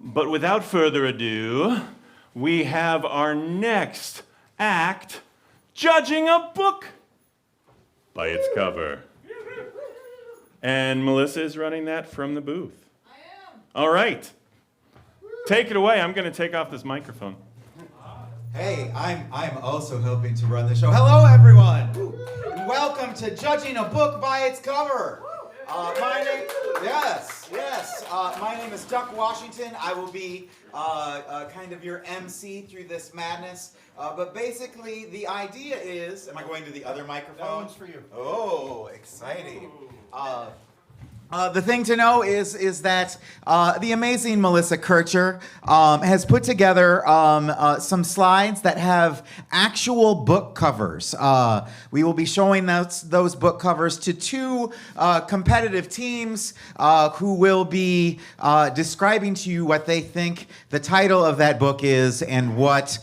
But without further ado, we have our next act, judging a book by its cover. And Melissa is running that from the booth. I am. All right. Take it away. I'm going to take off this microphone. Hey, I'm also helping to run the show. Hello, everyone. And welcome to Judging a Book by Its Cover. My name is Duck Washington. I will be kind of your MC through this madness. But basically, the idea is, am I going to the other microphone? That one's for you. Oh, exciting. The thing to know is that the amazing Melissa Kircher has put together some slides that have actual book covers. We will be showing those book covers to two competitive teams who will be describing to you what they think the title of that book is and what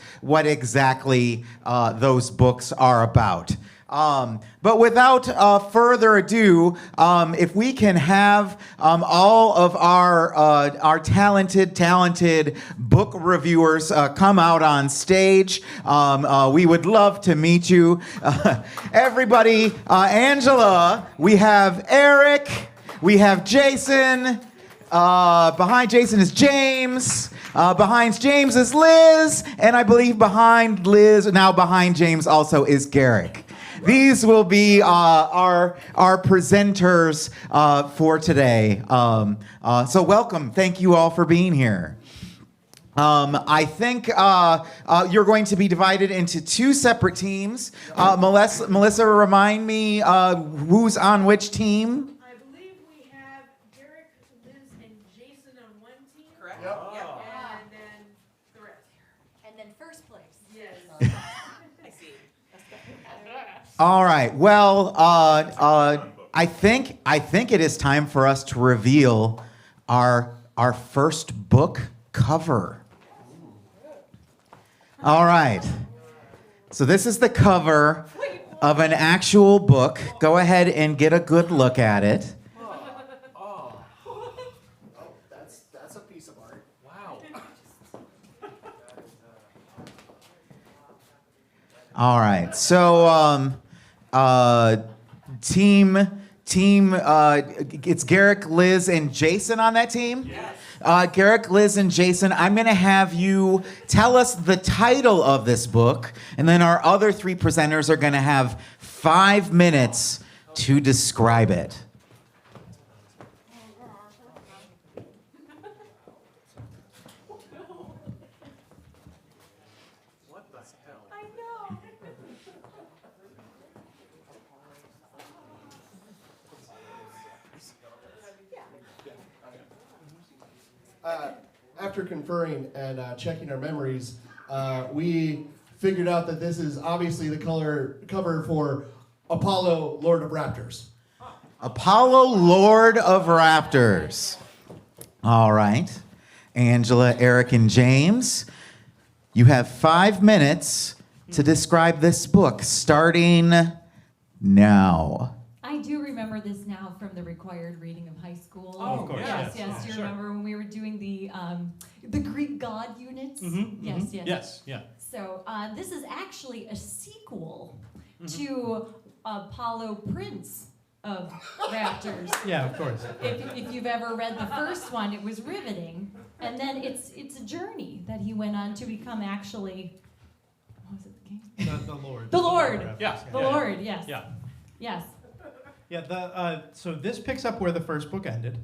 exactly those books are about. But without further ado, if we can have all of our talented book reviewers come out on stage, we would love to meet you. Everybody, Angela, we have Eric, we have Jason. Behind Jason is James. Behind James is Liz, and I believe behind James also is Garrick. These will be our presenters for today. So welcome. Thank you all for being here. I think you're going to be divided into two separate teams. Melissa, remind me who's on which team? I believe we have Derek, Liz, and Jason on one team. Correct? Yep. Yep. And then the rest. And then first place. Yes. I see. All right. Well, I think it is time for us to reveal our first book cover. All right. So this is the cover of an actual book. Go ahead and get a good look at it. Oh, that's a piece of art. Wow. All right. So team it's Garrick, Liz, and Jason on that team? Yes. Garrick, Liz, and Jason, I'm going to have you tell us the title of this book, and then our other three presenters are going to have 5 minutes to describe it. What the hell? I know. After conferring and checking our memories, we figured out that this is obviously the cover for Apollo, Lord of Raptors. Apollo, Lord of Raptors. All right. Angela, Eric, and James, you have 5 minutes to describe this book, starting now. I do remember this now from the required reading of high school. Oh, of course, Yes, yes. yes. Do you Sure. remember when we were doing the Greek god units? Yes, yes. Yes, yeah. So this is actually a sequel to Apollo, Prince of Raptors. Yeah, of course. If you've ever read the first one, it was riveting, and then it's a journey that he went on to become actually. What was it? The king? The Lord. The Lord. Yeah. The Lord. Yes. Yeah. Yes. Yeah, so this picks up where the first book ended,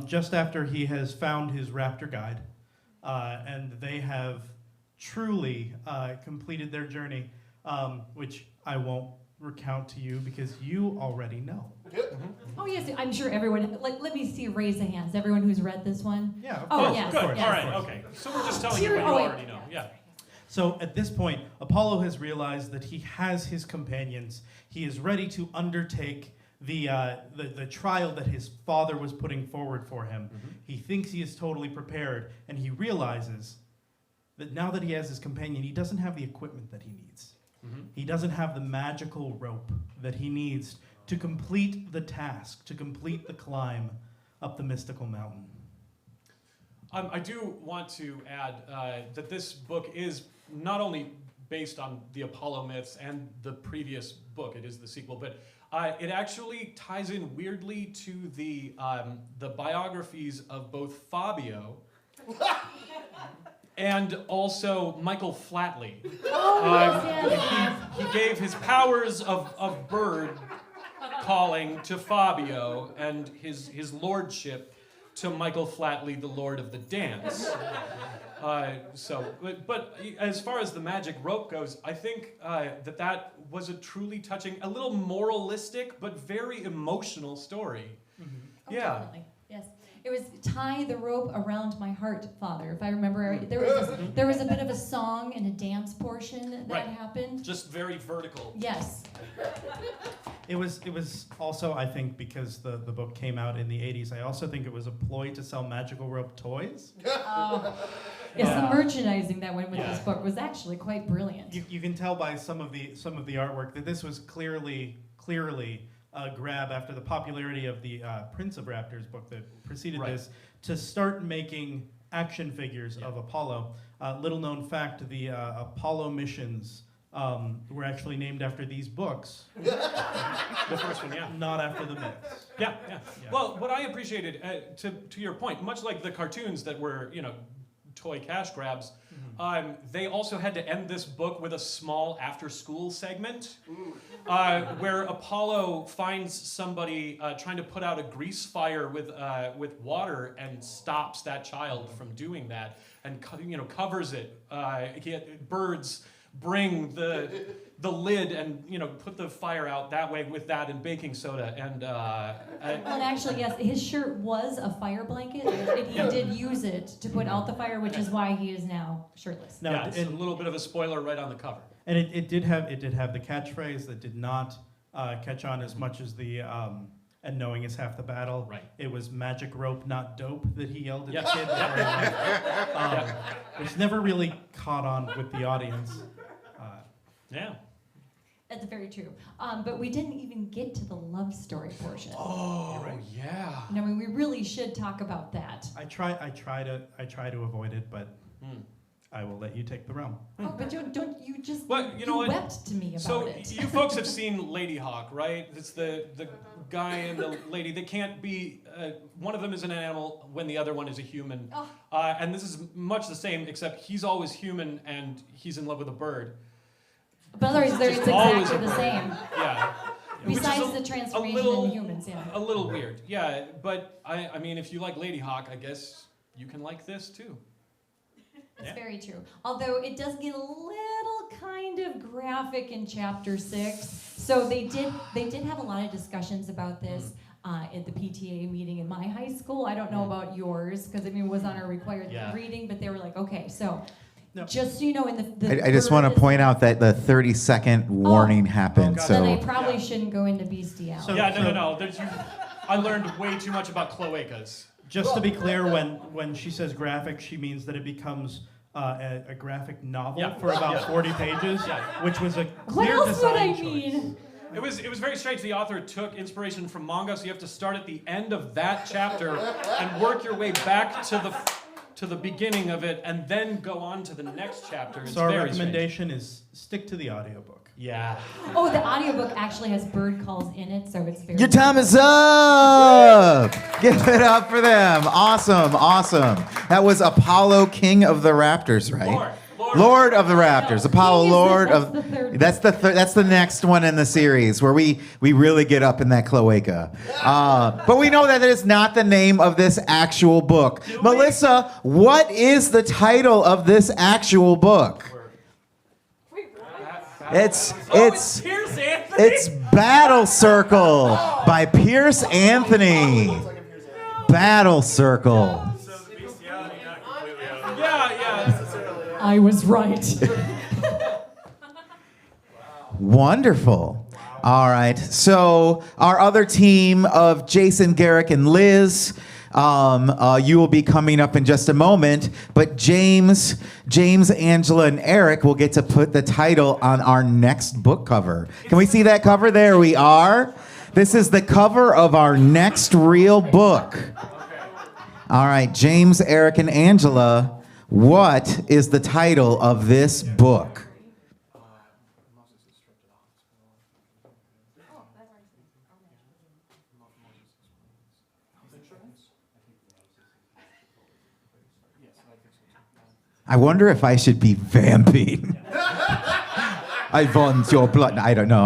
just after he has found his raptor guide, and they have truly completed their journey, which I won't recount to you because you already know. Oh yes, I'm sure everyone. Let me see. Raise the hands. Everyone who's read this one. Yeah, of Oh, course. yes, of course. yes. All right, okay. So we're just telling you what you Oh, wait. already know. Yeah. So at this point, Apollo has realized that he has his companions. He is ready to undertake the trial that his father was putting forward for him. He thinks he is totally prepared, and he realizes that now that he has his companion, he doesn't have the equipment that he needs. He doesn't have the magical rope that he needs to complete the task, to complete the climb up the mystical mountain. I do want to add that this book is not only based on the Apollo myths and the previous book, it is the sequel, but it actually ties in weirdly to the biographies of both Fabio and also Michael Flatley. Oh, yes. He gave his powers of bird calling to Fabio and his lordship to Michael Flatley, the Lord of the Dance. But as far as the magic rope goes, I think that was a truly touching, a little moralistic, but very emotional story. Oh, Yeah. definitely. Yes. It was tie the rope around my heart, Father. If I remember, right. there was a bit of a song and a dance portion that Right. happened. Just very vertical. Yes. It was also, I think, because the book came out in the 80s, I also think it was a ploy to sell magical rope toys. Yes, the merchandising that went with this book was actually quite brilliant. You can tell by some of the artwork that this was clearly a grab after the popularity of the Prince of Raptors book that preceded Right. this to start making action figures of Apollo. Little known fact, the Apollo missions were actually named after these books, The first one, yeah. not after the myths. Yeah. Well, what I appreciated, to your point, much like the cartoons that were, toy cash grabs, they also had to end this book with a small after-school segment where Apollo finds somebody trying to put out a grease fire with water and stops that child from doing that and covers it. Birds bring the lid and put the fire out that way with that and baking soda and Well, and actually, yes, his shirt was a fire blanket, and he did use it to put out the fire, which is why he is now shirtless. No, yeah, it's a and, little bit of a spoiler right on the cover. and it did have the catchphrase that did not catch on as much as the and knowing is half the battle. Right. It was magic rope, not dope, that he yelled at Yes. the kid. Which never really caught on with the audience. Yeah. That's very true. But we didn't even get to the love story portion. Oh, yeah. And I mean, we really should talk about that. I try to avoid it, but I will let you take the realm. Oh, but don't you just Well, you know what? wept to me about So it. you folks have seen Lady Hawk, right? It's the guy and the lady. They can't be. One of them is an animal when the other one is a human. Oh. And this is much the same, except he's always human and he's in love with a bird. But otherwise, it's Just always exactly a the same. Yeah. Which is Besides a- the a transformation little- in humans, yeah. A little weird, yeah. But I mean, if you like Lady Hawk, I guess you can like this too. That's Yeah. very true. Although it does get a little kind of graphic in chapter 6. So they did have a lot of discussions about this at the PTA meeting in my high school. I don't know about yours because it was on our required Yeah. reading, but they were like, okay, so No. just so you know, in the I just want to bird is- point out that the 30-second warning happened. God. then I So probably Yeah. shouldn't go into bestiality. So- Yeah, no. I learned way too much about cloacas. Just to be clear, when she says graphic, she means that it becomes a graphic novel Yeah. for about Yeah. 40 pages, Yeah. which was a What clear else would I design choice. mean? It was very strange. The author took inspiration from manga, so you have to start at the end of that chapter and work your way back to the beginning of it, and then go on to the next chapter. It's So our very strange. recommendation is stick to the audiobook. Yeah. Oh, the audiobook actually has bird calls in it, so it's very. your time is up. Give it up for them. Awesome. That was Apollo, King of the Raptors, right? Lord of the Raptors. Apollo, King is Lord that's of. the third That's the next one in the series where we really get up in that cloaca. But we know that is not the name of this actual book. Melissa, what is the title of this actual book? It's Pierce Anthony. it's Battle Circle by Pierce Anthony. Battle Circle. So the bestiality not completely out of Yeah. I was right. Wonderful. All right. So our other team of Jason, Garrick, and Liz, you will be coming up in just a moment. But James, Angela, and Eric will get to put the title on our next book cover. Can we see that cover? There we are. This is the cover of our next real book. All right, James, Eric, and Angela, what is the title of this book? I wonder if I should be vamping. I want your blood. I don't know.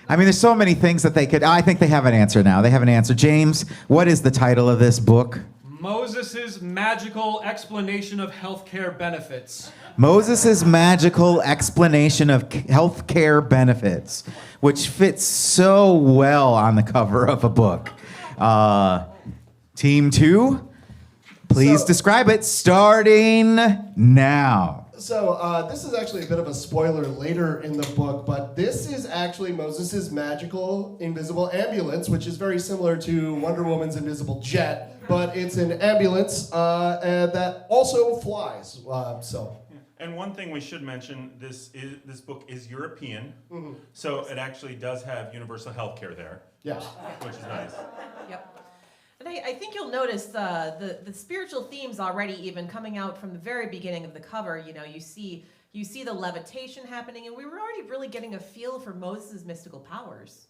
I mean, there's so many things that they could. I think they have an answer now. They have an answer. James, what is the title of this book? Moses' magical explanation of healthcare benefits. Moses' magical explanation of healthcare benefits, which fits so well on the cover of a book. Team 2, please So- describe it, starting now. So this is actually a bit of a spoiler later in the book, but this is actually Moses' magical invisible ambulance, which is very similar to Wonder Woman's invisible jet, but it's an ambulance that also flies. And one thing we should mention: this book is European, so it actually does have universal health care there, Yeah. which is nice. Yep. And I think you'll notice the spiritual themes already even coming out from the very beginning of the cover. You know, you see the levitation happening, and we were already really getting a feel for Moses' mystical powers.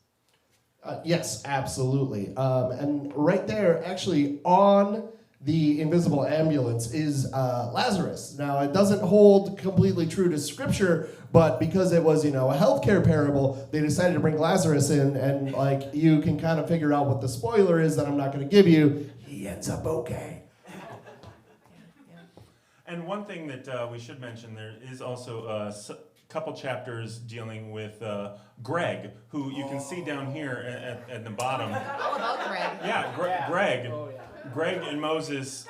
Yes, absolutely. And right there, actually, on the invisible ambulance is Lazarus. Now, it doesn't hold completely true to scripture, but because it was, a healthcare parable, they decided to bring Lazarus in, and like you can kind of figure out what the spoiler is that I'm not going to give you. He ends up okay. And one thing that we should mention: there is also a couple chapters dealing with Greg, who you can see down here at the bottom. All about Greg. Yeah, Greg. Greg and Moses,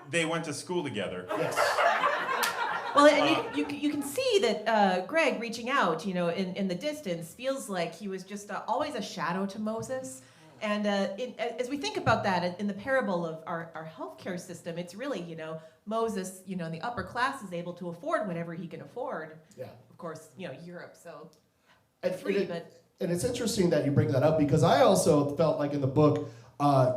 they went to school together. Yes. Well, and you can see that Greg reaching out, in the distance, feels like he was just always a shadow to Moses. And as we think about that in the parable of our healthcare system, it's really, Moses, in the upper class is able to afford whatever he can afford. Yeah. Of course, Europe, so And, free, but and it's interesting that you bring that up because I also felt like in the book,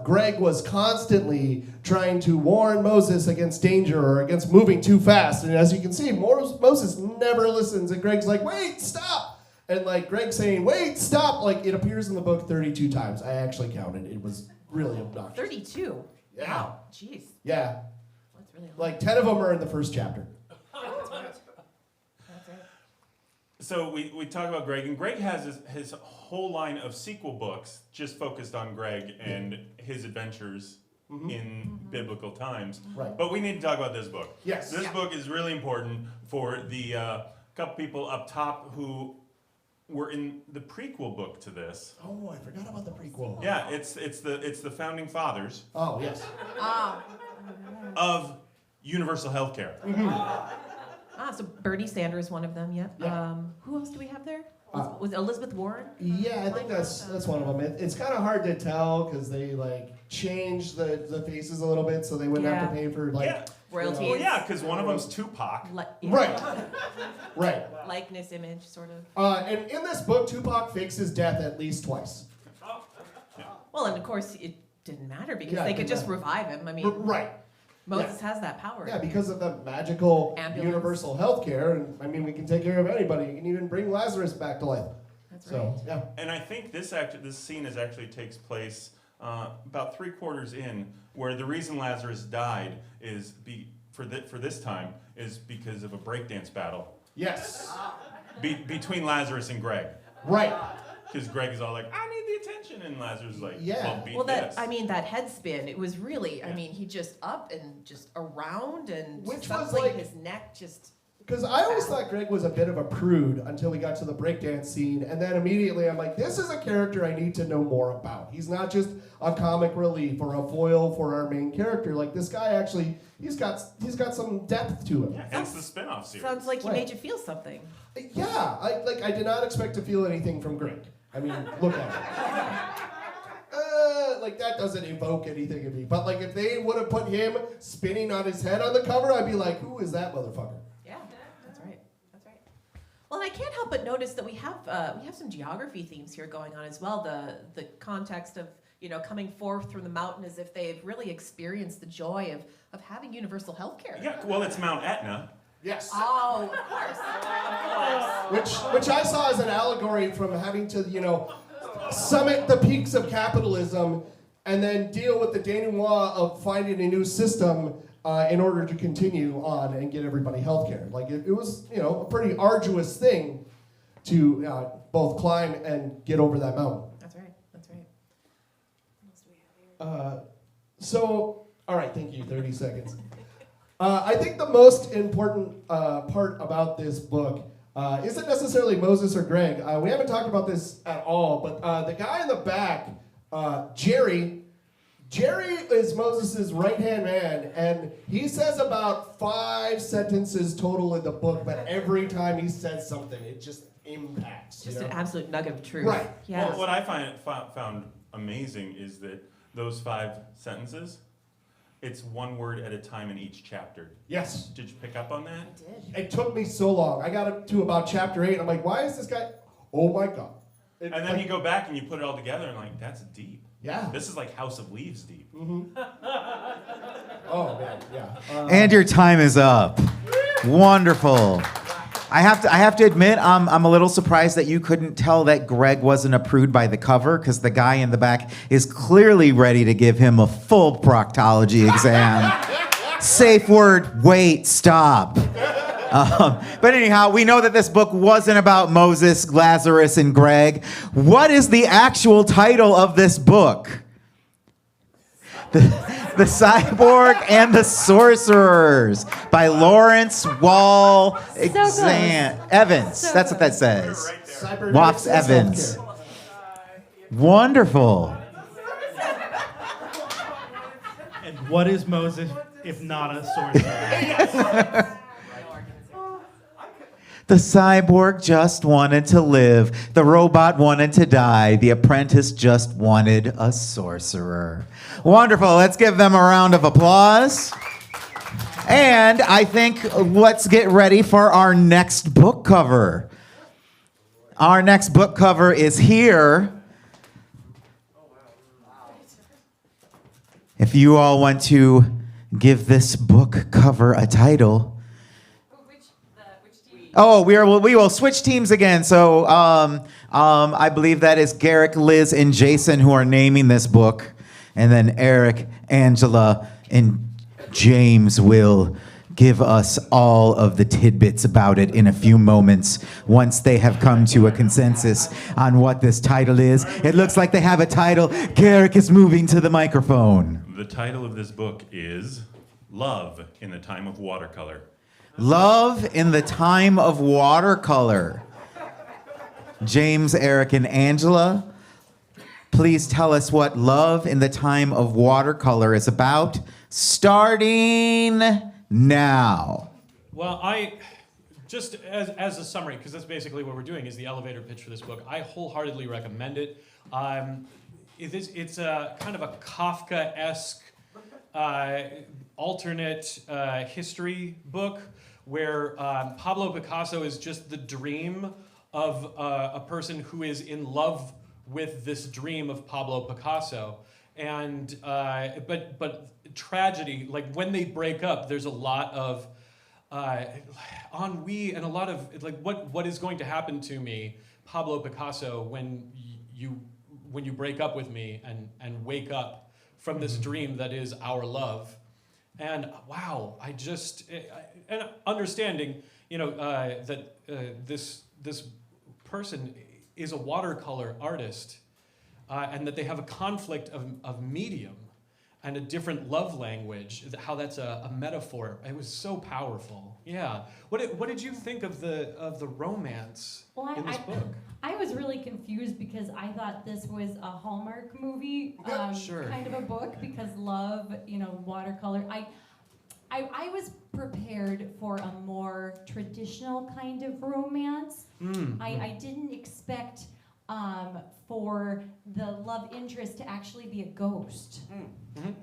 Greg was constantly trying to warn Moses against danger or against moving too fast. And as you can see, Moses never listens. And Greg's like, wait, stop. And like Greg saying, wait, stop. Like it appears in the book 32 times. I actually counted. It was really obnoxious. 32. Yeah. Wow. Jeez. Yeah. That's really a lot. Like 10 of them are in the first chapter. That's right. So we talk about Greg, and Greg has his whole line of sequel books just focused on Greg and his adventures in biblical times. Right. But we need to talk about this book. Yes. This book is really important for the couple people up top who were in the prequel book to this. Oh, I forgot about the prequel. Yeah, it's the founding fathers Oh, yes. of universal healthcare. So Bernie Sanders, one of them, yep. Yeah. Who else do we have there? Was it Elizabeth Warren? Yeah, I think that's one of them. It's kind of hard to tell because they like changed the faces a little bit so they wouldn't have to pay for like Yeah. Royalties. Well, yeah, because one of them's Tupac. Right. Likeness, image, sort of. And in this book, Tupac fakes his death at least twice. Well, and of course it didn't matter because Yeah, it they could didn't just matter. revive him. I mean, Right. Moses has that power. Yeah, because of the magical Ambulance. universal health care. And I mean, we can take care of anybody. You can even bring Lazarus back to life. That's So, right. yeah. And I think this scene actually takes place about 3/4 in, where the reason Lazarus died is for this time is because of a breakdance battle Yes. between Lazarus and Greg. Right. Because Greg is all like, I need the attention, and Lazarus is like, Yeah. well, beat Well, this. that head spin, it was really, he just up and just around and Which something was like- his neck just. Because I always thought Greg was a bit of a prude until we got to the breakdance scene, and then immediately I'm like, this is a character I need to know more about. He's not just a comic relief or a foil for our main character. Like this guy actually, he's got some depth to him. Yeah, hence the spin-off series. Sounds like he Right. made you feel something. Yeah, I did not expect to feel anything from Greg. I mean, look at him. Like that doesn't evoke anything in me. But like if they would have put him spinning on his head on the cover, I'd be like, who is that motherfucker? Yeah, that's right. That's right. Well, and I can't help but notice that we have some geography themes here going on as well. The context of coming forth from the mountain as if they've really experienced the joy of having universal health care. Yeah, well, it's Mount Etna. Yes. Oh, of course. Which I saw as an allegory from having to, summit the peaks of capitalism and then deal with the denouement of finding a new system in order to continue on and get everybody healthcare. Like it was, a pretty arduous thing to both climb and get over that mountain. That's right. That's right. So, all right, thank you. 30 seconds. I think the most important part about this book isn't necessarily Moses or Greg. We haven't talked about this at all, but the guy in the back, Jerry is Moses' right-hand man, and he says about 5 sentences total in the book, but every time he says something, it just impacts. Just an absolute nugget of truth. Right. Yeah. Well, what I found amazing is that those 5 sentences, it's one word at a time in each chapter. Yes. Did you pick up on that? I did. It took me so long. I got up to about chapter 8, and I'm like, why is this guy? Oh my God. And then you go back and you put it all together and like, that's deep. Yeah. This is like House of Leaves deep. Oh man, yeah. And your time is up. Wonderful. I have to admit, I'm a little surprised that you couldn't tell that Greg wasn't approved by the cover, because the guy in the back is clearly ready to give him a full proctology exam. Safe word, wait, stop. But anyhow, we know that this book wasn't about Moses, Lazarus, and Greg. What is the actual title of this book? The Cyborg and the Sorcerers by Lawrence Wall Evans. So That's what that close. says. Right there. Cybernetics Wops is Evans. healthcare. Wonderful. And what is Moses if not a sorcerer? The cyborg just wanted to live. The robot wanted to die. The apprentice just wanted a sorcerer. Wonderful. Let's give them a round of applause. And I think let's get ready for our next book cover. Our next book cover is here. If you all want to give this book cover a title. Oh, we will switch teams again. So I believe that is Garrick, Liz, and Jason who are naming this book. And then Eric, Angela, and James will give us all of the tidbits about it in a few moments once they have come to a consensus on what this title is. It looks like they have a title. Garrick is moving to the microphone. The title of this book is Love in the Time of Watercolor. Love in the Time of Watercolor. James, Eric, and Angela, please tell us what Love in the Time of Watercolor is about, starting now. Well, just as a summary, because that's basically what we're doing, is the elevator pitch for this book. I wholeheartedly recommend it. It's a kind of a Kafka-esque alternate history book where Pablo Picasso is just the dream of a person who is in love with this dream of Pablo Picasso. And but tragedy, like when they break up, there's a lot of ennui and a lot of like what is going to happen to me, Pablo Picasso, when you break up with me and wake up from this dream that is our love. And wow, and understanding, that this person is a watercolor artist, and that they have a conflict of medium and a different love language. How that's a metaphor. It was so powerful. Yeah. What did you think of the romance in this book? I was really confused because I thought this was a Hallmark movie, Sure. kind of a book, because love, watercolor. I was prepared for a more traditional kind of romance. I didn't expect for the love interest to actually be a ghost.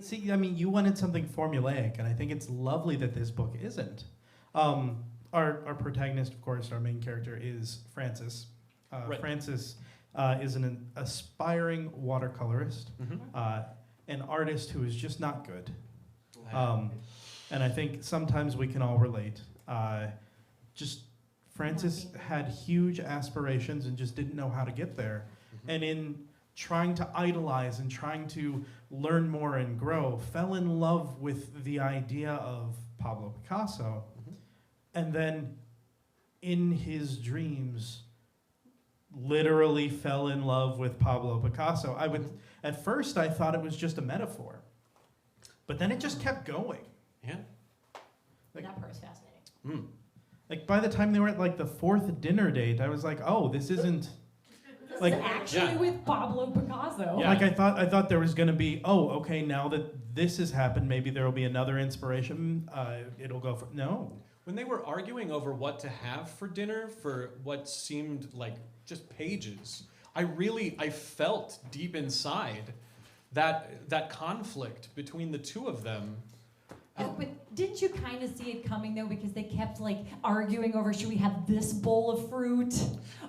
See, you wanted something formulaic, and I think it's lovely that this book isn't. Our protagonist, of course, our main character is Francis. Right. Francis is an aspiring watercolorist, an artist who is just not good. And I think sometimes we can all relate. Francis had huge aspirations and just didn't know how to get there. And in trying to idolize and trying to learn more and grow, fell in love with the idea of Pablo Picasso. And then in his dreams, literally fell in love with Pablo Picasso. At first I thought it was just a metaphor, but then it just kept going. Yeah. That part's fascinating. Like by the time they were at like the 4th dinner date, I was like, oh, this isn't like Actually, with Pablo Picasso. Yeah. like I thought there was gonna be, oh, okay, now that this has happened, maybe there will be another inspiration. It'll go for no. When they were arguing over what to have for dinner for what seemed like just pages, I felt deep inside that conflict between the two of them. Yeah, but didn't you kind of see it coming though, because they kept like arguing over, should we have this bowl of fruit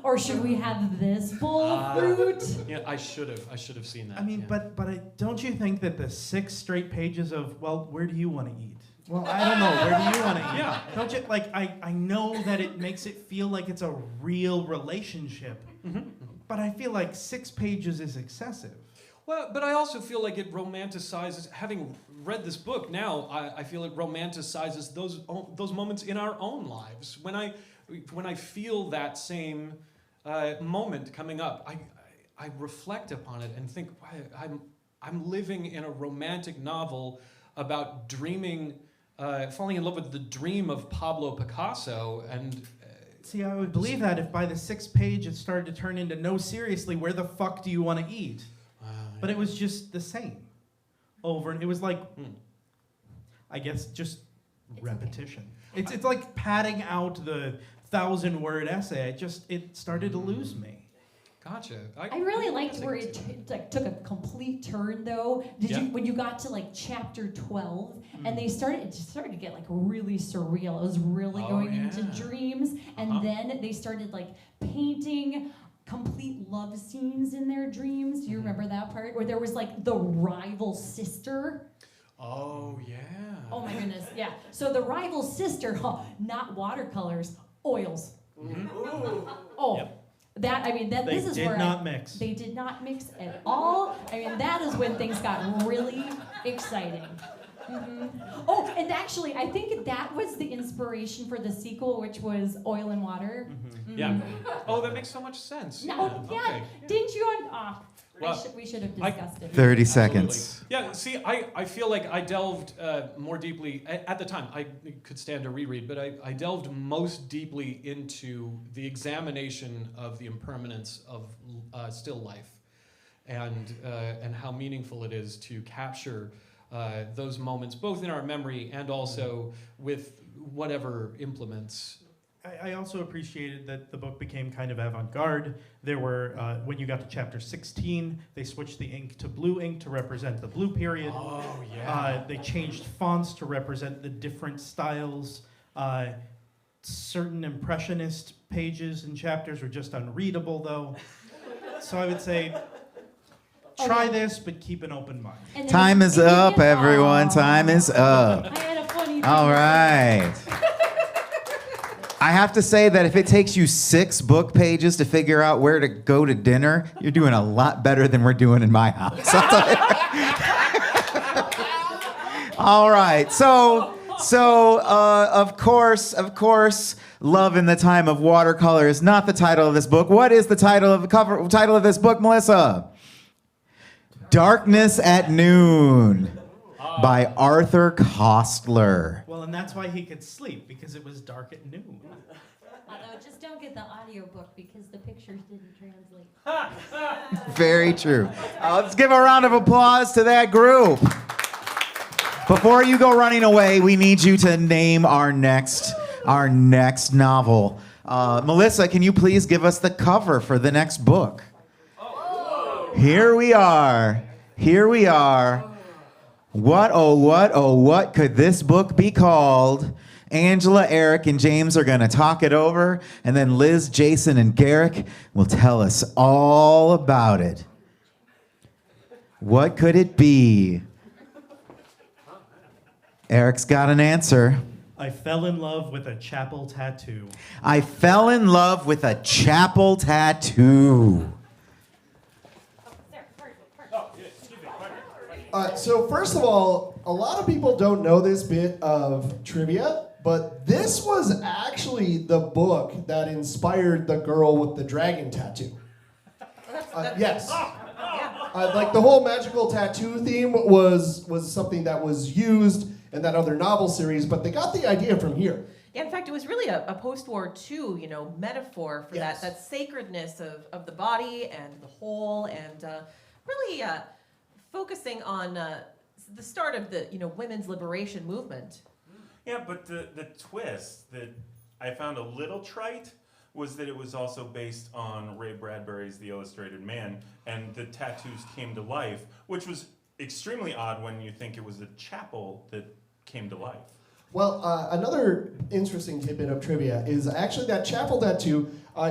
or should we have this bowl of fruit? Yeah, I should have seen that. I mean, yeah. but don't you think that the 6 straight pages of, well, where do you want to eat? Well, I don't know. Where do you want to eat? Yeah. Don't you like? I know that it makes it feel like it's a real relationship, but I feel like 6 pages is excessive. Well, but I also feel like it romanticizes, having read this book now, I feel it romanticizes those moments in our own lives. When I feel that same moment coming up, I reflect upon it and think, I'm living in a romantic novel about dreaming, falling in love with the dream of Pablo Picasso, and See, I would believe that if by the 6th page it started to turn into, no, seriously, where the fuck do you want to eat? But it was just the same over, and it was like, I guess, just repetition. It's like padding out the 1,000-word essay. It started to lose me. Gotcha. I really liked where it took a complete turn, though. When you got to like chapter 12, and it started to get like really surreal. It was really going into dreams, and then they started like painting complete love scenes in their dreams. Do you remember that part where there was like the rival sister? Oh yeah. Oh my goodness, yeah. So the rival sister, not watercolors, oils. Oh. Yep. This is where They did not mix. They did not mix at all. I mean, that is when things got really exciting. Oh, and actually, I think that was the inspiration for the sequel, which was Oil and Water. Yeah. Oh, that makes so much sense. No, yeah. Okay. Didn't you? Well, we should have discussed it. 30 seconds. Yeah, see, I feel like I delved more deeply, at the time, I could stand a reread, but I delved most deeply into the examination of the impermanence of still life and how meaningful it is to capture those moments, both in our memory and also with whatever implements. I also appreciated that the book became kind of avant-garde. There were, when you got to chapter 16, they switched the ink to blue ink to represent the blue period. Oh, yeah. They changed fonts to represent the different styles. Certain impressionist pages and chapters were just unreadable, though. So I would say, try this, but keep an open mind. And then Time is up, everyone. Time is up. I had a funny thing. All right. I have to say that if it takes you 6 book pages to figure out where to go to dinner, you're doing a lot better than we're doing in my house. All right. So of course, Love in the Time of Watercolor is not the title of this book. What is the title of this book, Melissa? Darkness at Noon by Arthur Kostler. Well, and that's why he could sleep, because it was dark at noon. Although, just don't get the audiobook because the pictures didn't translate. Very true. Let's give a round of applause to that group. Before you go running away, we need you to name our next novel. Melissa, can you please give us the cover for the next book? Here we are. What could this book be called? Angela, Eric, and James are going to talk it over, and then Liz, Jason, and Garrick will tell us all about it. What could it be? Eric's got an answer. I fell in love with a chapel tattoo. I fell in love with a chapel tattoo. So first of all, a lot of people don't know this bit of trivia, but this was actually the book that inspired the girl with the dragon tattoo. Yes. Like the whole magical tattoo theme was something that was used in that other novel series, but they got the idea from here. Yeah, in fact, it was really a post-war II, metaphor for Yes. that sacredness of the body and the whole, and really focusing on the start of the women's liberation movement. Yeah, but the twist that I found a little trite was that it was also based on Ray Bradbury's The Illustrated Man, and the tattoos came to life, which was extremely odd when you think it was a chapel that came to life. Well, another interesting tidbit of trivia is actually that chapel tattoo.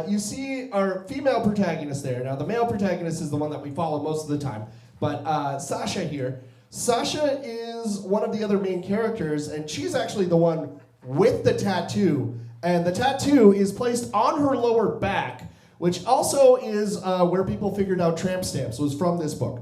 You see our female protagonist there. Now, the male protagonist is the one that we follow most of the time, but Sasha here. Sasha is one of the other main characters, and she's actually the one with the tattoo. And the tattoo is placed on her lower back, which also is where people figured out tramp stamps, was from this book.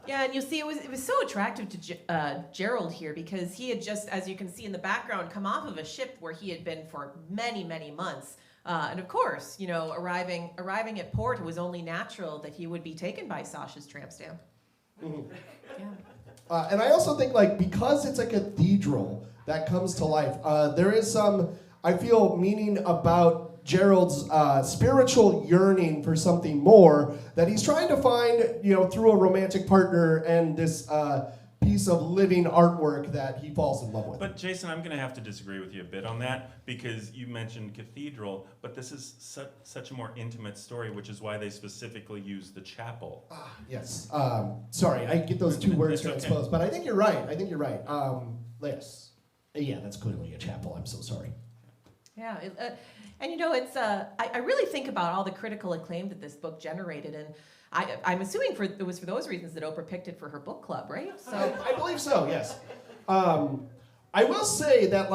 Yeah, and you'll see it was so attractive to Gerald here because he had just, as you can see in the background, come off of a ship where he had been for many, many months. And of course, arriving at port, it was only natural that he would be taken by Sasha's tramp stamp. Mm-hmm. Yeah. And I also think, because it's a cathedral that comes to life, there is some, I feel, meaning about Gerald's spiritual yearning for something more that he's trying to find, through a romantic partner and this piece of living artwork that he falls in love with. But Jason, I'm going to have to disagree with you a bit on that because you mentioned cathedral, but this is such a more intimate story, which is why they specifically use the chapel. Yes. Sorry, I get those two words It's okay. transposed, but I think you're right. Yes. Yeah, that's clearly a chapel. I'm so sorry. Yeah, and it's I really think about all the critical acclaim that this book generated, and I'm assuming it was for those reasons that Oprah picked it for her book club, right? So I believe so, yes. I will say that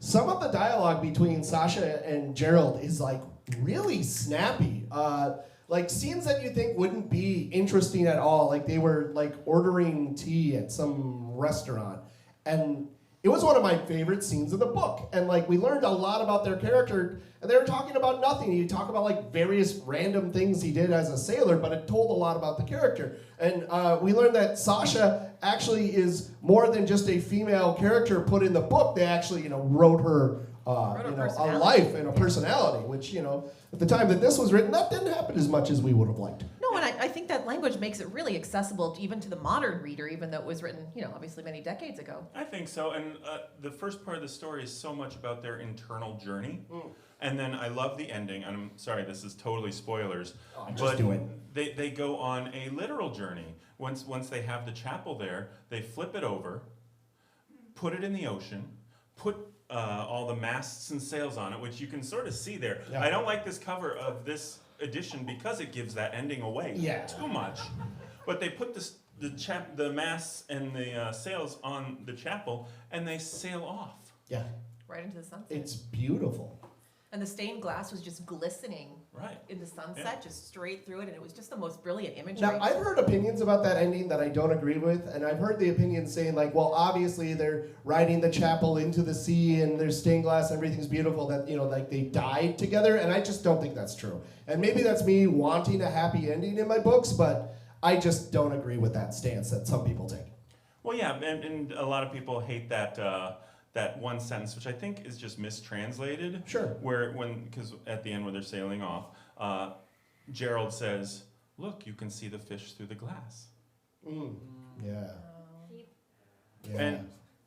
some of the dialogue between Sasha and Gerald is really snappy. Scenes that you think wouldn't be interesting at all, they were ordering tea at some restaurant, and it was one of my favorite scenes of the book. And we learned a lot about their character, and they were talking about nothing. You talk about various random things he did as a sailor, but it told a lot about the character. And we learned that Sasha actually is more than just a female character put in the book. They actually, wrote her a life and a personality, which, at the time that this was written, that didn't happen as much as we would have liked. no, and I think that language makes it really accessible even to the modern reader, even though it was written, obviously many decades ago. I think so, and the first part of the story is so much about their internal journey, and then I love the ending, and I'm sorry, this is totally spoilers, Just do it. They go on a literal journey. Once they have the chapel there, they flip it over, put it in the ocean, put all the masts and sails on it, which you can sort of see there. Yeah. I don't like this cover of this edition because it gives that ending away too much. But they put the masts and the sails on the chapel, and they sail off. Yeah, Right into the sunset. it's beautiful. And the stained glass was just glistening Right. in the sunset, just straight through it, and it was just the most brilliant imagery. Now, I've heard opinions about that ending that I don't agree with, and I've heard the opinions saying, well, obviously they're riding the chapel into the sea, and there's stained glass, and everything's beautiful, that, they died together, and I just don't think that's true. And maybe that's me wanting a happy ending in my books, but I just don't agree with that stance that some people take. Well, yeah, and a lot of people hate that that one sentence, which I think is just mistranslated. Sure. Because at the end when they're sailing off, Gerald says, "Look, you can see the fish through the glass," Yeah. Yeah.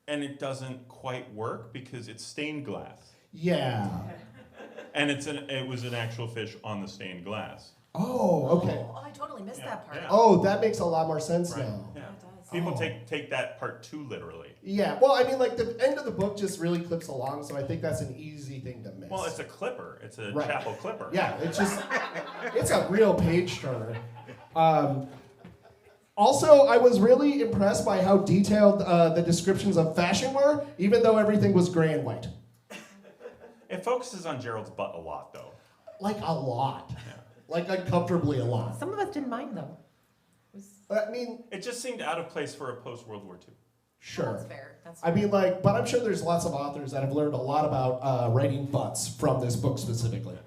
and it doesn't quite work because it's stained glass, Yeah. and it was an actual fish on the stained glass. Oh, okay. Oh, I totally missed Yeah, that part. yeah. Oh, that makes a lot more sense Right. now. Yeah. It does. People take that part too literally. Yeah, well, I mean, like the end of the book just really clips along, so I think that's an easy thing to miss. Well, it's a clipper. It's a Right. chapel clipper. Yeah, it's a real page turner. Also, I was really impressed by how detailed the descriptions of fashion were, even though everything was gray and white. It focuses on Gerald's butt a lot, though. Like a lot. Like uncomfortably a lot. Some of us didn't mind though. I mean, It just seemed out of place for a post-World War II. sure. That's fair. That's I mean, like, but I'm sure there's lots of authors that have learned a lot about writing butts from this book specifically.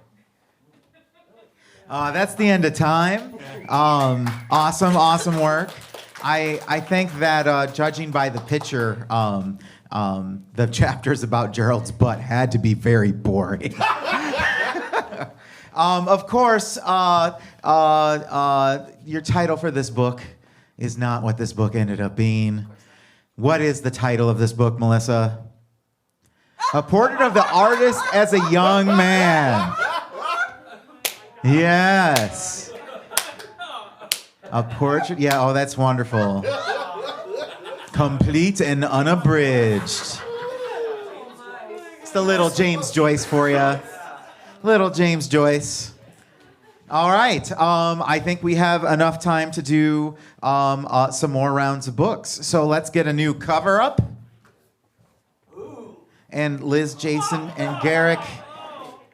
That's the end of time. Awesome work. I think that judging by the picture, the chapters about Gerald's butt had to be very boring. Of course, your title for this book is not what this book ended up being. What is the title of this book, Melissa? A Portrait of the Artist as a Young Man. Yes. A portrait. Yeah, oh, that's wonderful. Complete and unabridged. It's the little James Joyce for you. Little James Joyce. All right. I think we have enough time to do some more rounds of books. So let's get a new cover up. And Liz, Jason, and Garrick,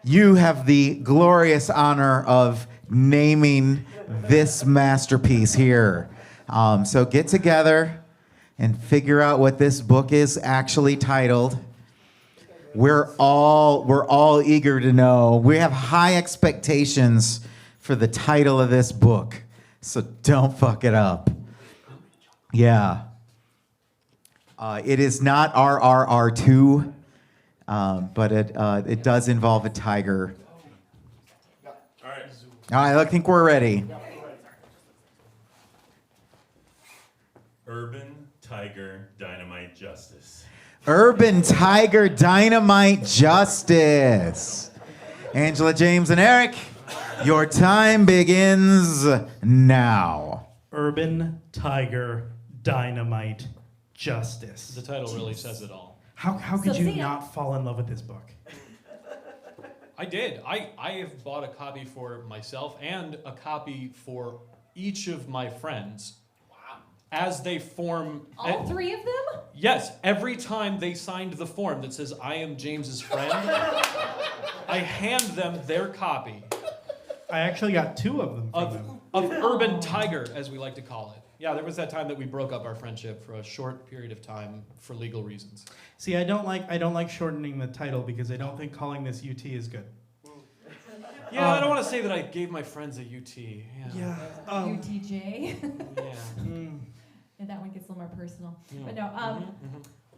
you have the glorious honor of naming this masterpiece here. So get together and figure out what this book is actually titled. We're all eager to know. We have high expectations for the title of this book, so don't fuck it up. Yeah. It is not RRR2, but it does involve a tiger. All right. All right, I think we're ready. Urban Tiger Dynamite Justice. Urban Tiger Dynamite Justice. Angela, James, and Eric, your time begins now. Urban Tiger Dynamite Justice. The title really says it all. How could So you see, not fall in love with this book? I did. I have bought a copy for myself and a copy for each of my friends. Wow. As they form. All three of them? Yes, every time they signed the form that says, I am James's friend, I hand them their copy I actually got two of them from them. of Urban Tiger, as we like to call it. Yeah, there was that time that we broke up our friendship for a short period of time for legal reasons. See, I don't like shortening the title because I don't think calling this UT is good. Yeah, I don't want to say that I gave my friends a UT. Yeah. UTJ. Yeah. And that one gets a little more personal. But no,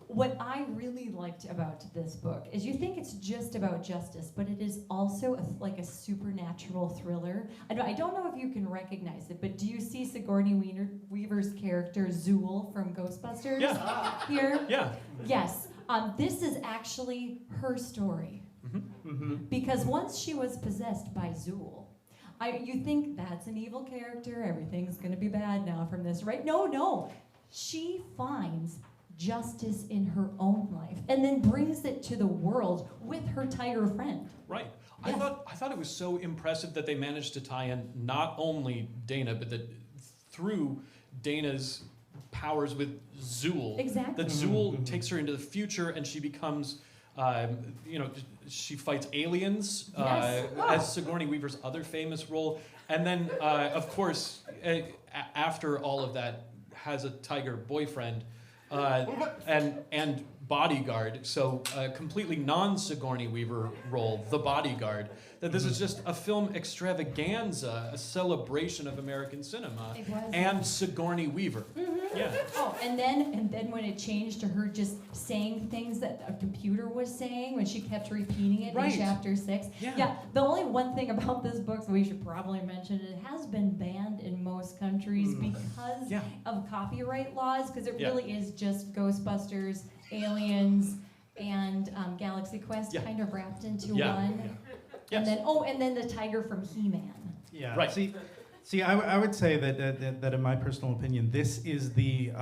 what I really liked about this book is you think it's just about justice, but it is also like a supernatural thriller. I don't know if you can recognize it, but do you see Sigourney Weaver's character Zool from Ghostbusters here? Yeah. Yes. This is actually her story. Because once she was possessed by Zool, you think that's an evil character, everything's going to be bad now from this, right? No. She finds justice in her own life and then brings it to the world with her tiger friend. Right. Yes. I thought it was so impressive that they managed to tie in not only Dana, but that through Dana's powers with Zool. Exactly. That Zool takes her into the future and she becomes, she fights aliens Yes. as Sigourney Weaver's other famous role. And then, of course, after all of that, has a tiger boyfriend and bodyguard. So a completely non-Sigourney Weaver role, the bodyguard. That this is just a film extravaganza, a celebration of American cinema, It was. and Sigourney Weaver. Yeah. Oh, and then when it changed to her just saying things that a computer was saying when she kept repeating it Right. in chapter 6. Yeah. The only one thing about this book that we should probably mention, it has been banned in most countries because Yeah. of copyright laws, because it Yeah. really is just Ghostbusters, Aliens, and Galaxy Quest Yeah. kind of wrapped into Yeah. one. Yeah. Yes. And then the tiger from He-Man. Yeah. Right. See, See, I would say that in my personal opinion, this is the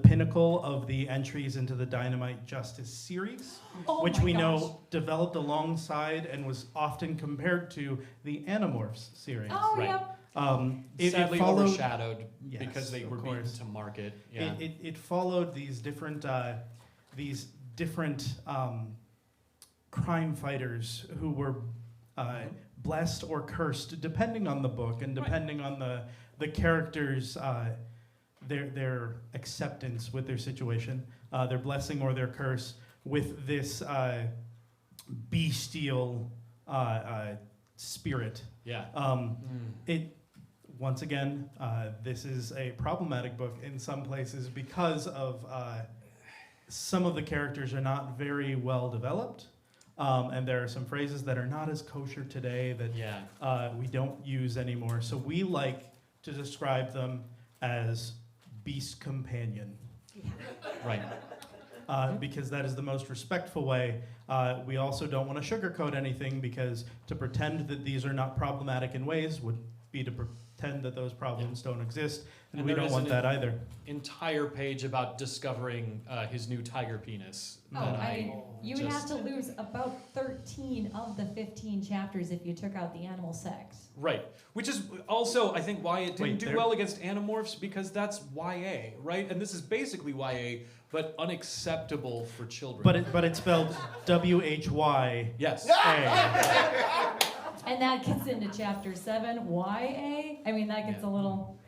pinnacle of the entries into the Dynamite Justice series, Oh which my we gosh. know developed alongside and was often compared to the Animorphs series. Oh, Right. yeah. It Sadly followed, overshadowed Yes, because they of were beaten course. to market. Yeah. it followed these different crime fighters who were blessed or cursed, depending on the book and depending on the characters' their acceptance with their situation, their blessing or their curse with this bestial spirit. Yeah. It once again, this is a problematic book in some places because of some of the characters are not very well developed, and there are some phrases that are not as kosher today that Yeah. we don't use anymore. So we like to describe them as beast companion. Right. Because that is the most respectful way. We also don't want to sugarcoat anything because to pretend that these are not problematic in ways would be to pretend that those problems don't exist, and, And we there don't is want an- that either. Entire page about discovering his new tiger penis. Oh, that you would have just- to lose about 13 of the 15 chapters if you took out the animal sex. Right. Which is also, I think, why it didn't Wait, do there- well against Animorphs, because that's YA, right? And this is basically YA, but unacceptable for children. But it's spelled WHYA. Yes. And that gets into chapter 7, YA. I mean, that gets a little.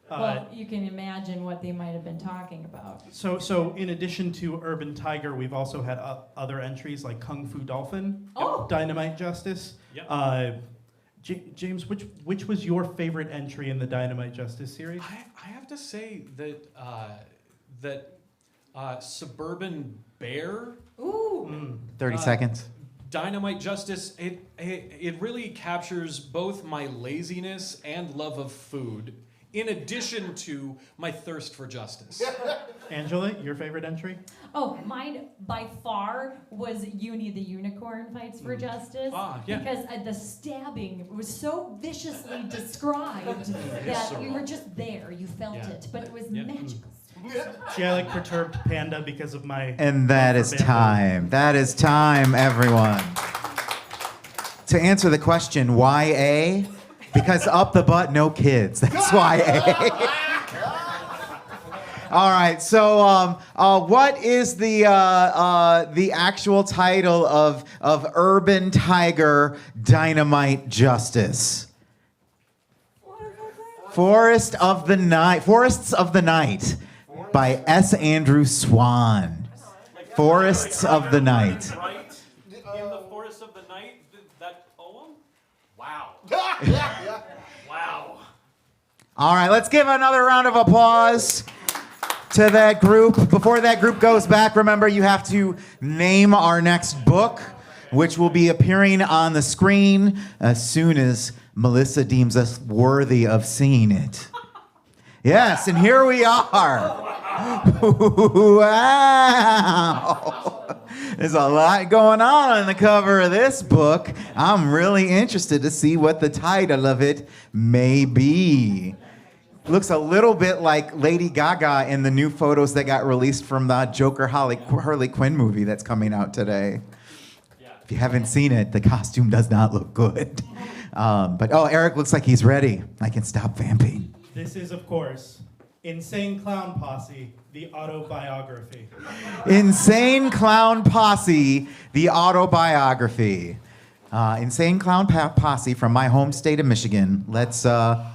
Well, you can imagine what they might have been talking about. So in addition to Urban Tiger, we've also had other entries like Kung Fu Dolphin, Oh! Dynamite Justice. Yep. James, which was your favorite entry in the Dynamite Justice series? I have to say that Suburban Bear, Ooh. 30 Uh, seconds. Dynamite Justice, it really captures both my laziness and love of food, in addition to my thirst for justice. Angela, your favorite entry? Oh, mine by far was Uni the Unicorn Fights for Justice. Ah, yeah. Because the stabbing was so viciously described that so you were just there. You felt Yeah. it, but it was Yeah. magical. See, I like Perturbed Panda because of my. And that love is for bamboo. time. That is time, everyone. To answer the question, why A? Because up the butt, no kids. That's why A. All right. So, what is the actual title of Urban Tiger Dynamite Justice? Forests of the Night by S. Andrew Swan. Forests of the Night. Right? In the Forest of the Night, that poem? Wow. Wow. All right, let's give another round of applause to that group. Before that group goes back, remember you have to name our next book, which will be appearing on the screen as soon as Melissa deems us worthy of seeing it. Yes, and here we are. Wow. There's a lot going on the cover of this book. I'm really interested to see what the title of it may be. Looks a little bit like Lady Gaga in the new photos that got released from the Joker Harley Quinn movie that's coming out today. If you haven't seen it, the costume does not look good. But Eric looks like he's ready. I can stop vamping. This is, of course, Insane Clown Posse, the autobiography. Insane Clown Posse, the autobiography. Insane Clown Posse from my home state of Michigan. Let's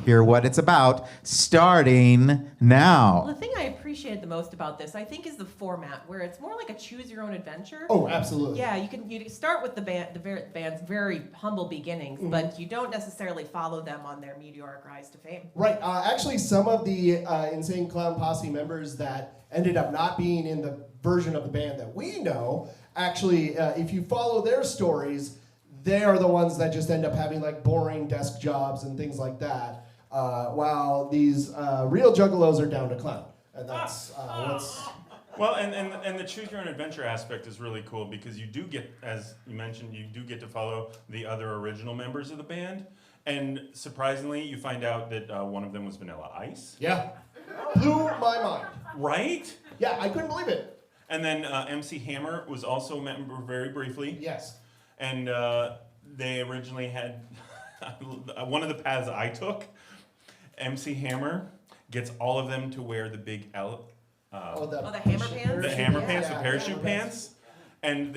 hear what it's about, starting Well, now. the thing I appreciated the most about this, I think, is the format, where it's more like a choose your own adventure. Oh, absolutely. Yeah, you start with the band's very humble beginnings, but you don't necessarily follow them on their meteoric rise to fame. Right. Actually, some of the Insane Clown Posse members that ended up not being in the version of the band that we know, actually, if you follow their stories, they are the ones that just end up having like boring desk jobs and things like that, while these real juggalos are down to clown. And that's what's... Well, and the choose your own adventure aspect is really cool because you do get, as you mentioned, you do get to follow the other original members of the band. And surprisingly, you find out that one of them was Vanilla Ice. Yeah. Blew my mind. Right? Yeah, I couldn't believe it. And then MC Hammer was also a member very briefly. Yes. And they originally had one of the paths I took. MC Hammer gets all of them to wear the big L. the hammer pants? The hammer Yeah, pants, the yeah, parachute hammer pants. And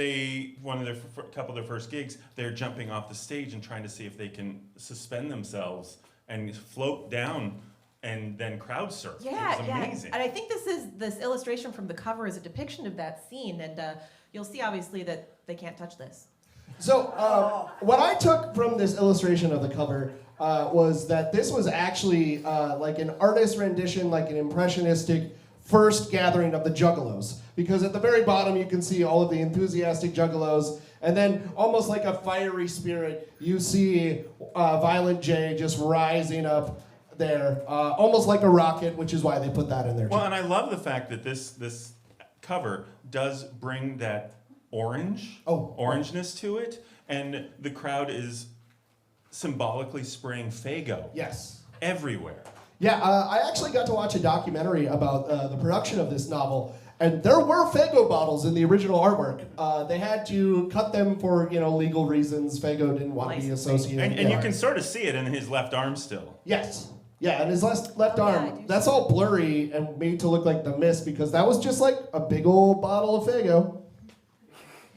one of their couple of their first gigs, they're jumping off the stage and trying to see if they can suspend themselves and float down and then crowd surf. Yeah, It was yeah. amazing. And I think this illustration from the cover is a depiction of that scene, and you'll see obviously that they can't touch this. So what I took from this illustration of the cover was that this was actually like an artist rendition, like an impressionistic first gathering of the Juggalos. Because at the very bottom you can see all of the enthusiastic Juggalos, and then almost like a fiery spirit, you see Violent J just rising up there, almost like a rocket, which is why they put that in there. Well, and I love the fact that this cover does bring that orangeness to it, and the crowd is symbolically spraying Faygo Yes. everywhere. Yeah, I actually got to watch a documentary about the production of this novel, and there were Faygo bottles in the original artwork. They had to cut them for legal reasons. Faygo didn't want to be associated. And you can sort of see it in his left arm still. Yes. Yeah, and his left Oh, yeah, I arm, do that's see all blurry and made to look like the mist because that was just like a big old bottle of Faygo.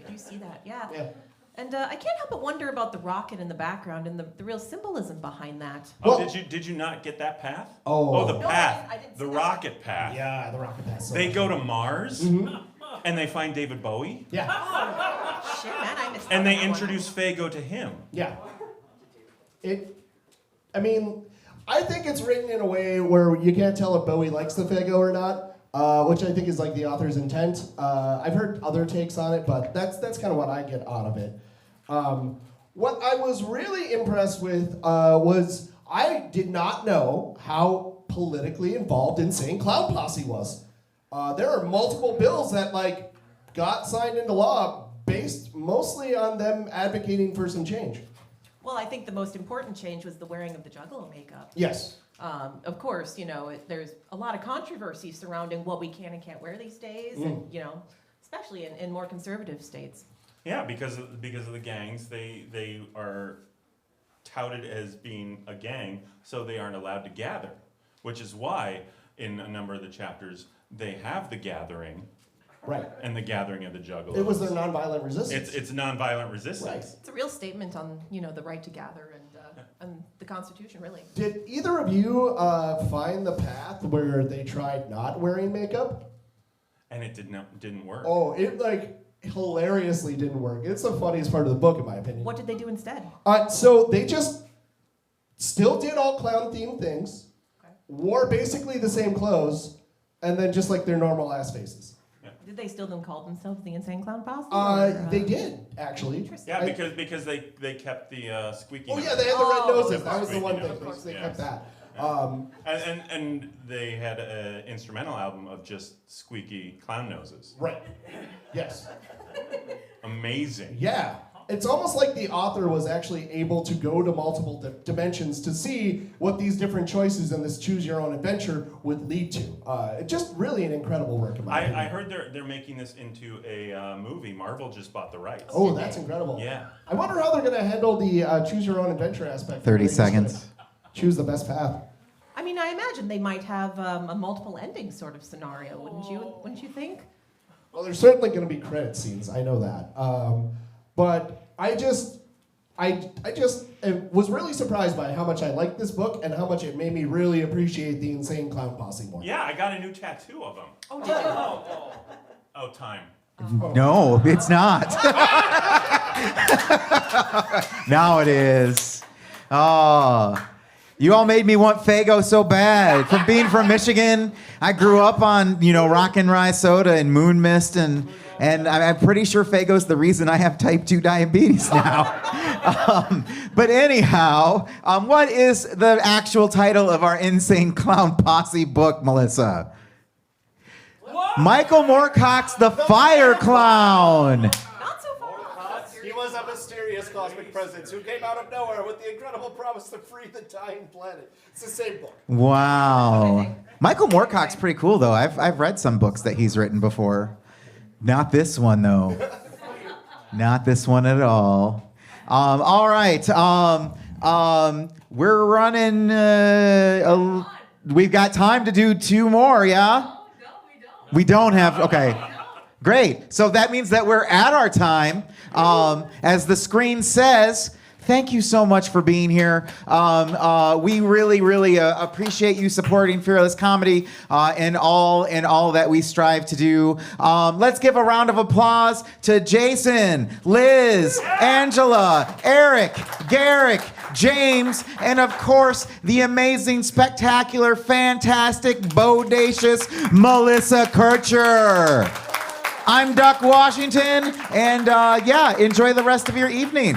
I do see that, yeah. Yeah. And I can't help but wonder about the rocket in the background and the real symbolism behind that. Oh, Well- did you not get that path? Oh. the No, I path, didn't- I didn't the see that. rocket path. Yeah, the rocket pass. So They much. go to Mars, Mhm. and they find David Bowie, Yeah, Shit, man, I missed and out they on that one. introduce Faygo to him. yeah. I think it's written in a way where you can't tell if Bowie likes the Faygo or not, which I think is like the author's intent. I've heard other takes on it, but that's kind of what I get out of it. What I was really impressed with was I did not know how politically involved Insane Clown Posse was. There are multiple bills that got signed into law based mostly on them advocating for some change. Well, I think the most important change was the wearing of the Juggalo makeup. Yes. Of course, there's a lot of controversy surrounding what we can and can't wear these days, and especially in more conservative states. Yeah, because of the gangs, they are touted as being a gang, so they aren't allowed to gather, which is why in a number of the chapters they have the gathering Right. and the gathering of the Juggalos. It was their nonviolent resistance. It's nonviolent resistance. Right. It's a real statement on the right to gather and the Constitution, really. Did either of you find the path where they tried not wearing makeup? And it didn't work. Oh, it hilariously didn't work. It's the funniest part of the book, in my opinion. What did they do instead? So they just still did all clown themed things, Okay. wore basically the same clothes, and then just like their normal ass faces. Did they still call themselves the Insane Clown Posse? They did actually. Interesting. Yeah, because they kept the squeaky. Oh yeah, nose. they had the red Oh. noses. That was the Squeaky one nose. thing. They Yes. kept that. And they had an instrumental album of just squeaky clown noses. Right. Yes. Amazing. Yeah. It's almost like the author was actually able to go to multiple dimensions to see what these different choices in this choose your own adventure would lead to. Just really an incredible work in my opinion. I heard they're making this into a movie. Marvel just bought the rights. Oh, that's incredible. Yeah. I wonder how they're going to handle the choose your own adventure aspect. 30 They're just gonna seconds. Choose the best path. I mean, I imagine they might have a multiple ending sort of scenario, wouldn't you think? Well, there's certainly going to be credit scenes. I know that. But I just was really surprised by how much I liked this book and how much it made me really appreciate the Insane Clown Posse more. Yeah, I got a new tattoo of them. Oh, did you? Oh, time. No, it's not. Now it is. Oh, you all made me want Faygo so bad. From being from Michigan, I grew up on Rockin' Rye soda and Moon Mist, and I'm pretty sure Faygo's the reason I have type 2 diabetes now. But anyhow, what is the actual title of our Insane Clown Posse book, Melissa? Michael Moorcock's The Fire Clown. Not so far. He was a mysterious cosmic presence who came out of nowhere with the incredible promise to free the dying planet. It's the same book. Wow. Michael Moorcock's pretty cool, though. I've read some books that he's written before. Not this one, though. Not this one at all. All right. We're running. We've got time to do 2 more, yeah? We don't have. Okay. Great. So that means that we're at our time. As the screen says, thank you so much for being here. We really, really appreciate you supporting Fearless Comedy and all that we strive to do. Let's give a round of applause to Jason, Liz, Angela, Eric, Garrick, James, and of course, the amazing, spectacular, fantastic, bodacious Melissa Kircher. I'm Duck Washington, and enjoy the rest of your evening.